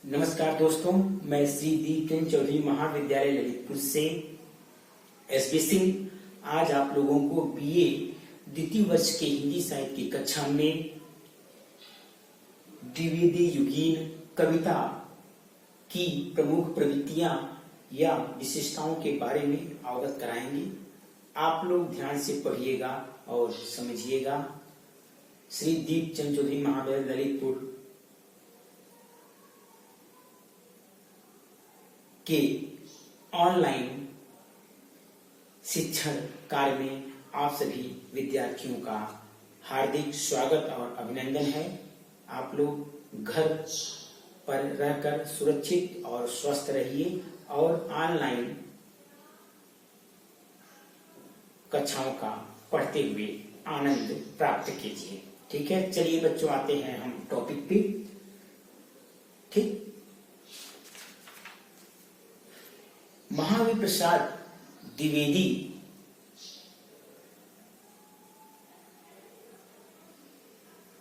नमस्कार दोस्तों, मैं श्री दीपचंद चौधरी महाविद्यालय ललितपुर से एसपी सिंह आज आप लोगों को बीए द्वितीय वर्ष के हिंदी साहित्य की कक्षा में द्विवेदी युगीन कविता की प्रमुख प्रवृत्तियां या विशेषताओं के बारे में अवगत कराएंगे। आप लोग ध्यान से पढ़िएगा और समझिएगा। श्री दीपचंद चौधरी महाविद्यालय ललितपुर के ऑनलाइन शिक्षण कार्य में आप सभी विद्यार्थियों का हार्दिक स्वागत और अभिनंदन है। आप लोग घर पर रहकर सुरक्षित और स्वस्थ रहिए और ऑनलाइन कक्षाओं का पढ़ते हुए आनंद प्राप्त कीजिए। ठीक है, चलिए बच्चों आते हैं हम टॉपिक पे। ठीक, महावीर प्रसाद द्विवेदी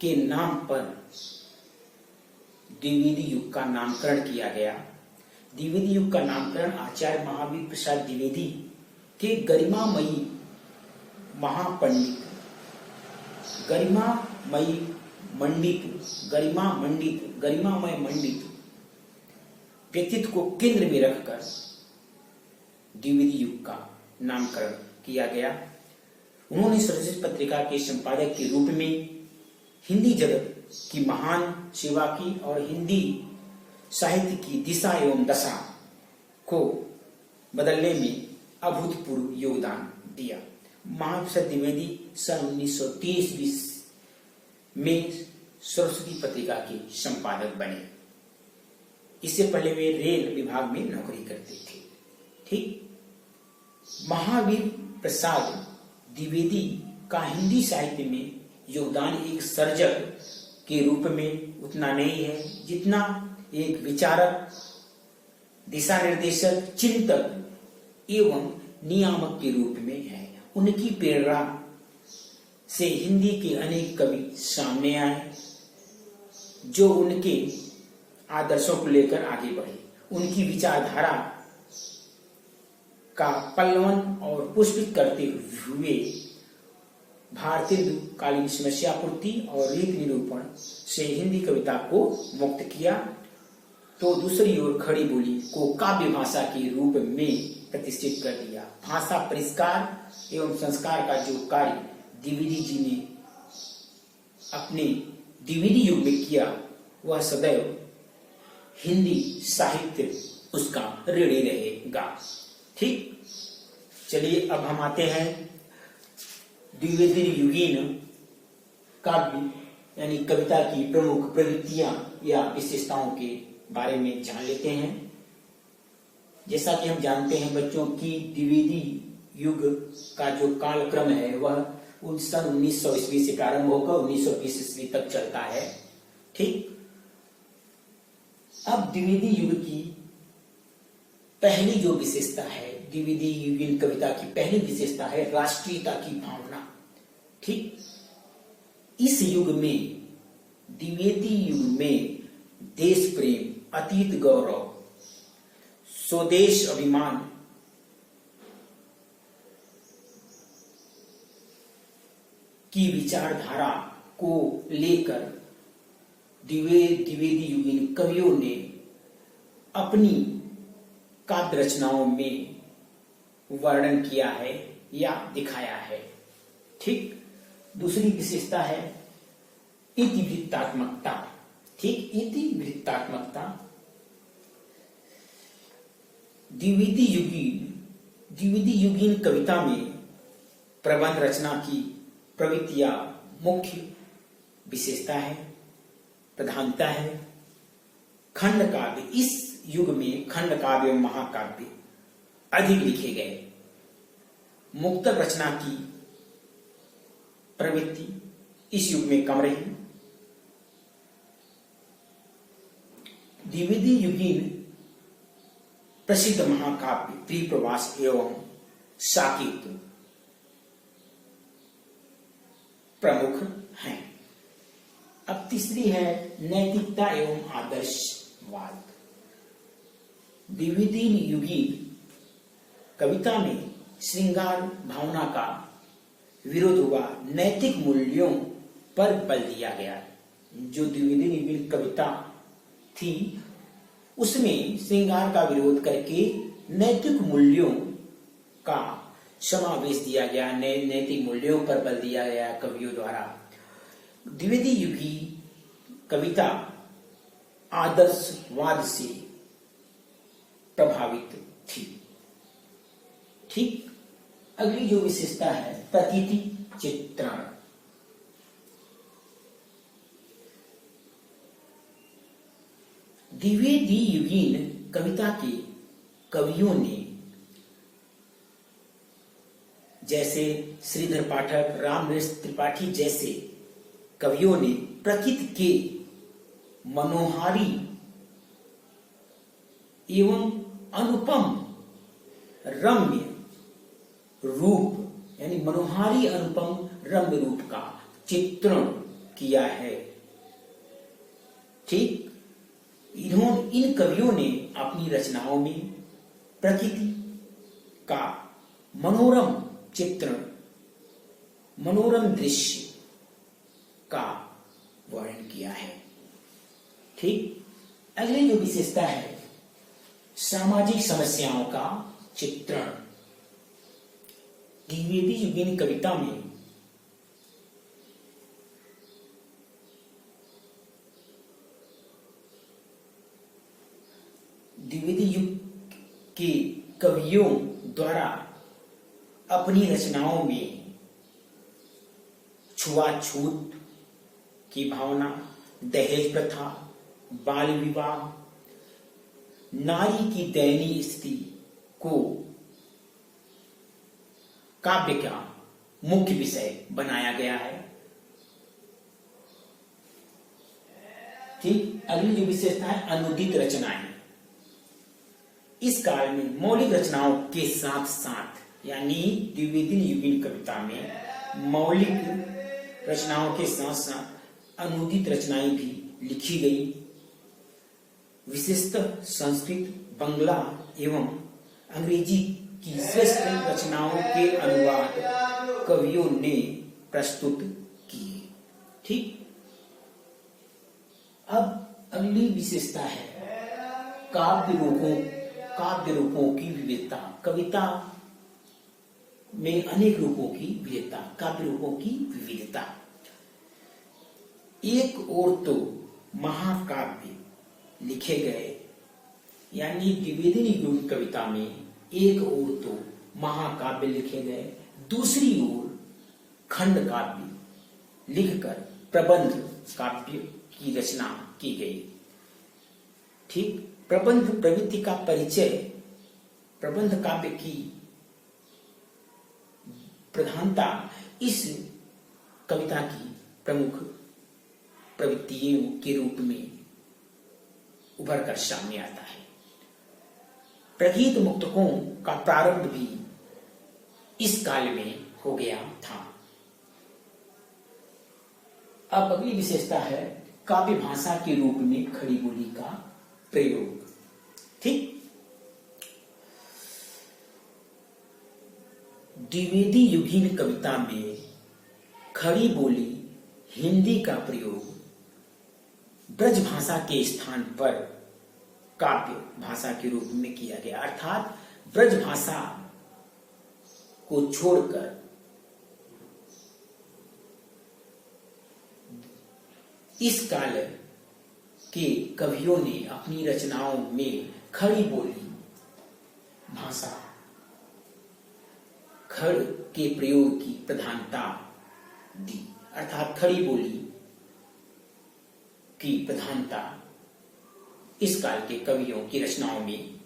के नाम पर द्विवेदी युग का नामकरण किया गया। द्विवेदी युग का नामकरण आचार्य महावीर प्रसाद द्विवेदी के गरिमामयी महापंडित गरिमामय मंडित व्यक्तित्व को केंद्र में रखकर द्विवेदी युग का नामकरण किया गया। उन्होंने सरस्वती पत्रिका के संपादक के रूप में हिंदी जगत की महान सेवा की और हिंदी साहित्य की दिशा एवं दशा को बदलने में अभूतपूर्व योगदान दिया। महावीर प्रसाद द्विवेदी सन 1930 में सरस्वती पत्रिका के संपादक बने। इससे पहले वे रेल विभाग में नौकरी करते थे। ठीक, महावीर प्रसाद द्विवेदी का हिंदी साहित्य में योगदान एक सर्जक के रूप में उतना नहीं है जितना एक विचारक, दिशा निर्देशक, चिंतक एवं नियामक के रूप में है। उनकी प्रेरणा से हिंदी के अनेक कवि सामने आए जो उनके आदर्शों को लेकर आगे बढ़े। उनकी विचारधारा का पल्लवन और पुष्पित करते हुए भारतीय कालीन समस्या पूर्ति और रीति निरूपण से हिंदी कविता को मुक्त किया, तो दूसरी ओर खड़ी बोली को काव्य भाषा के रूप में प्रतिष्ठित कर दिया। भाषा परिष्कार एवं संस्कार का जो कार्य द्विवेदी जी ने अपने द्विवेदी युग में किया, वह सदैव हिंदी साहित्य उसका ऋणी रहेगा। ठीक, चलिए अब हम आते हैं द्विवेदी युगीन काव्य यानी कविता की प्रमुख प्रवृत्तियां या विशेषताओं के बारे में जान लेते हैं। जैसा कि हम जानते हैं बच्चों की द्विवेदी युग का जो कालक्रम है वह सन 1900 ईस्वी से प्रारंभ होकर 1920 ईस्वी तक चलता है। ठीक, अब द्विवेदी युग की पहली जो विशेषता है, द्विवेदी युगीन कविता की पहली विशेषता है राष्ट्रीयता की भावना। ठीक, इस युग में, द्विवेदी युग में देश प्रेम, अतीत गौरव, स्वदेश अभिमान की विचारधारा को लेकर द्विवेदी युगीन कवियों ने अपनी काव्य रचनाओं में वर्णन किया है या दिखाया है। ठीक, दूसरी विशेषता है इतिवृत्तात्मकता। ठीक, इतिवृत्तात्मकता द्विवेदी युगीन कविता में प्रबंध रचना की प्रवृत्तियां मुख्य विशेषता है, प्रधानता है। खंड काव्य, इस युग में खंड काव्य एवं महाकाव्य अधिक लिखे गए। मुक्तक रचना की प्रवृत्ति इस युग में कम रही। द्विवेदी युगीन प्रसिद्ध महाकाव्य प्रियप्रवास एवं साकेत प्रमुख हैं। अब तीसरी है नैतिकता एवं आदर्श वाद। द्विवेदी युगीन कविता में श्रृंगार भावना का विरोध हुआ, नैतिक मूल्यों पर बल दिया गया। जो द्विवेदी युगीन कविता थी उसमें श्रृंगार का विरोध करके नैतिक मूल्यों का समावेश दिया गया, नैतिक मूल्यों पर बल दिया गया कवियों द्वारा। द्विवेदी युगी कविता आदर्शवाद से प्रभावित थी। ठीक, अगली जो विशेषता है प्रतीति चित्रण। द्विवेदी युगीन कविता के कवियों ने जैसे श्रीधर पाठक, रामकृष्ण त्रिपाठी जैसे कवियों ने प्रकृति के मनोहारी एवं अनुपम रम्य रूप यानी मनोहारी अनुपम रम्य रूप का चित्रण किया है। ठीक, इन कवियों ने अपनी रचनाओं में प्रकृति का मनोरम चित्रण, मनोरम दृश्य का वर्णन किया है। ठीक, अगली जो विशेषता है सामाजिक समस्याओं का चित्रण। द्विवेदी युगीन कविता में द्विवेदी युग के कवियों द्वारा अपनी रचनाओं में छुआछूत की भावना, दहेज प्रथा, बाल विवाह, नारी की दयनीय स्थिति को काव्य का मुख्य विषय बनाया गया है। ठीक, अगली जो विशेषता है अनुदित रचनाएं। इस काल में मौलिक रचनाओं के साथ साथ यानी द्विवेदी युगीन कविता में मौलिक रचनाओं के साथ साथ अनुदित रचनाएं भी लिखी गई। विशेषतः संस्कृत, बंगला एवं अंग्रेजी की श्रेष्ठ रचनाओं के अनुवाद कवियों ने प्रस्तुत किए। ठीक, अब अगली विशेषता है काव्य रूपों की विविधता। कविता में अनेक रूपों की विविधता, काव्य रूपों की विविधता। एक ओर तो महाकाव्य लिखे गए, यानी द्विवेदी युगीन कविता में एक ओर तो महाकाव्य लिखे गए, दूसरी ओर खंड काव्य लिखकर प्रबंध काव्य की रचना की गई। ठीक, प्रबंध प्रवृत्ति का परिचय प्रबंध काव्य की प्रधानता इस कविता की प्रमुख प्रवृत्तियों के रूप में उभर कर सामने आता है। प्रगीत मुक्तकों का प्रारंभ भी इस काल में हो गया था। अब अगली विशेषता है काव्य भाषा के रूप में खड़ी बोली का प्रयोग। ठीक, द्विवेदी युगीन कविता में खड़ी बोली हिंदी का प्रयोग ब्रज भाषा के स्थान पर काव्य भाषा के रूप में किया गया, अर्थात ब्रज भाषा को छोड़कर इस काल के कवियों ने अपनी रचनाओं में खड़ी बोली भाषा, खड़ के प्रयोग की प्रधानता दी, अर्थात खड़ी बोली की प्रधानता इस काल के कवियों की रचनाओं में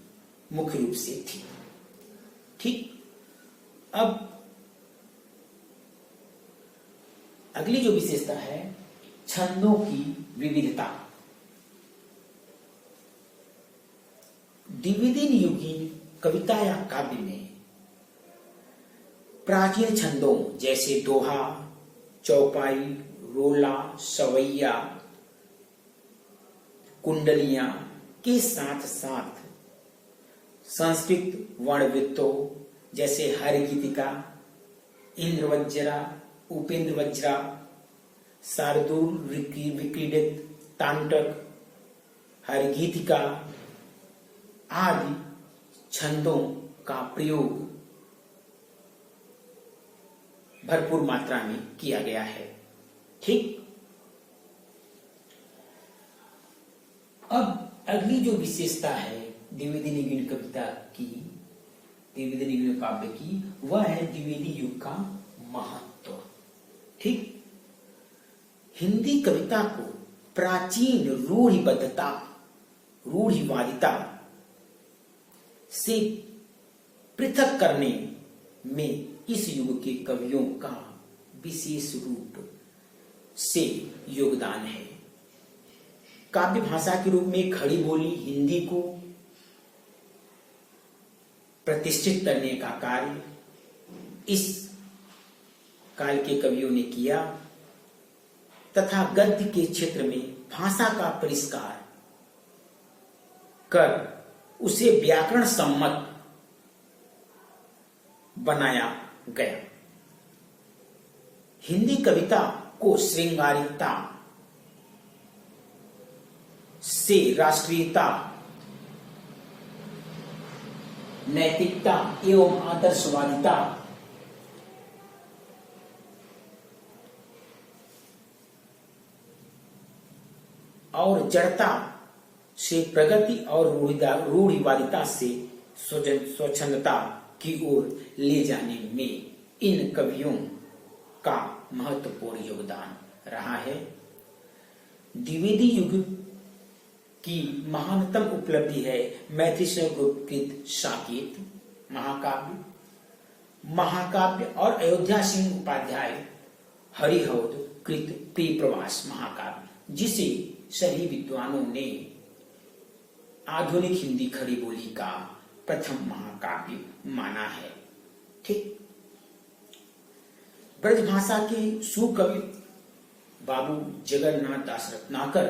मुख्य रूप से थी। ठीक, अब अगली जो विशेषता है छंदों की विविधता। द्विवेदी युगीन कविता या काव्य में प्राचीन छंदों जैसे दोहा, चौपाई, रोला, सवैया, कुंडलियां, के साथ साथ संस्कृत वर्णवृत्तों जैसे हरगीतिका, इंद्रवज्रा, उपेंद्र वज्रा, शार्दूल, विक्रीडित, तांडक, हरगीतिका आदि छंदों का प्रयोग भरपूर मात्रा में किया गया है। ठीक, अब अगली जो विशेषता है द्विवेदी निगुण कविता की, द्विवेदी निगुण काव्य की, वह है द्विवेदी युग का महत्व। ठीक, हिंदी कविता को प्राचीन रूढ़िबद्धता, रूढ़िवादिता से पृथक करने में इस युग के कवियों का विशेष रूप से योगदान है। काव्य भाषा के रूप में खड़ी बोली हिंदी को प्रतिष्ठित करने का कार्य इस काल के कवियों ने किया तथा गद्य के क्षेत्र में भाषा का परिष्कार कर उसे व्याकरण सम्मत बनाया गया। हिंदी कविता को श्रृंगारिकता से राष्ट्रीयता, नैतिकता एवं आदर्शवादिता और जड़ता से प्रगति और रूढ़िवादिता से स्वच्छंदता की ओर ले जाने में इन कवियों का महत्वपूर्ण योगदान रहा है। द्विवेदी युग की महानतम उपलब्धि है मैथिली से गुप्तकृत साकेत महाकाव्य, महाकाव्य और अयोध्या सिंह उपाध्याय हरिहौद कृत प्रिय प्रवास महाकाव्य, जिसे सभी विद्वानों ने आधुनिक हिंदी खड़ी बोली का प्रथम महाकाव्य माना है। ठीक, ब्रजभाषा के सुकवि बाबू जगन्नाथ दास रत्नाकर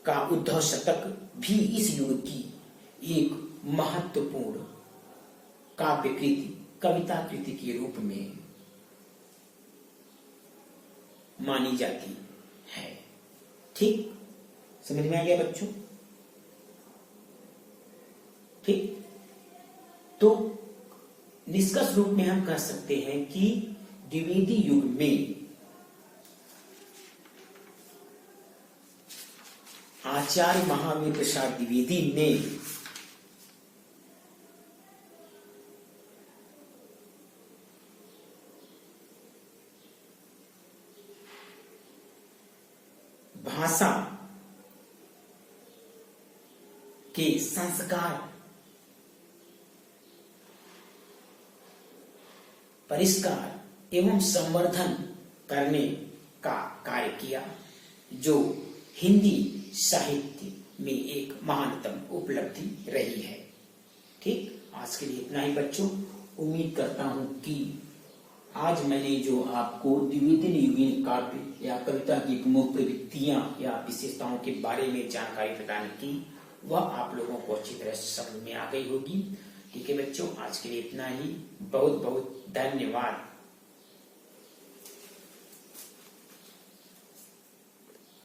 का उद्धव शतक भी इस युग की एक महत्वपूर्ण काव्य कृति, कविता कृति के रूप में मानी जाती है। ठीक, समझ में आ गया बच्चों? ठीक, तो निष्कर्ष रूप में हम कह सकते हैं कि द्विवेदी युग में आचार्य महावीर प्रसाद द्विवेदी ने भाषा के संस्कार, परिष्कार एवं संवर्धन करने का कार्य किया, जो हिंदी साहित्य में एक महानतम उपलब्धि रही है। ठीक, आज के लिए इतना ही बच्चों। उम्मीद करता हूं कि आज मैंने जो आपको द्विवेदी निगुण काव्य या कविता की प्रमुख प्रवृत्तियां या विशेषताओं के बारे में जानकारी प्रदान की, वह आप लोगों को अच्छी तरह समझ में आ गई होगी। ठीक है बच्चों, आज के लिए इतना ही। बहुत बहुत धन्यवाद।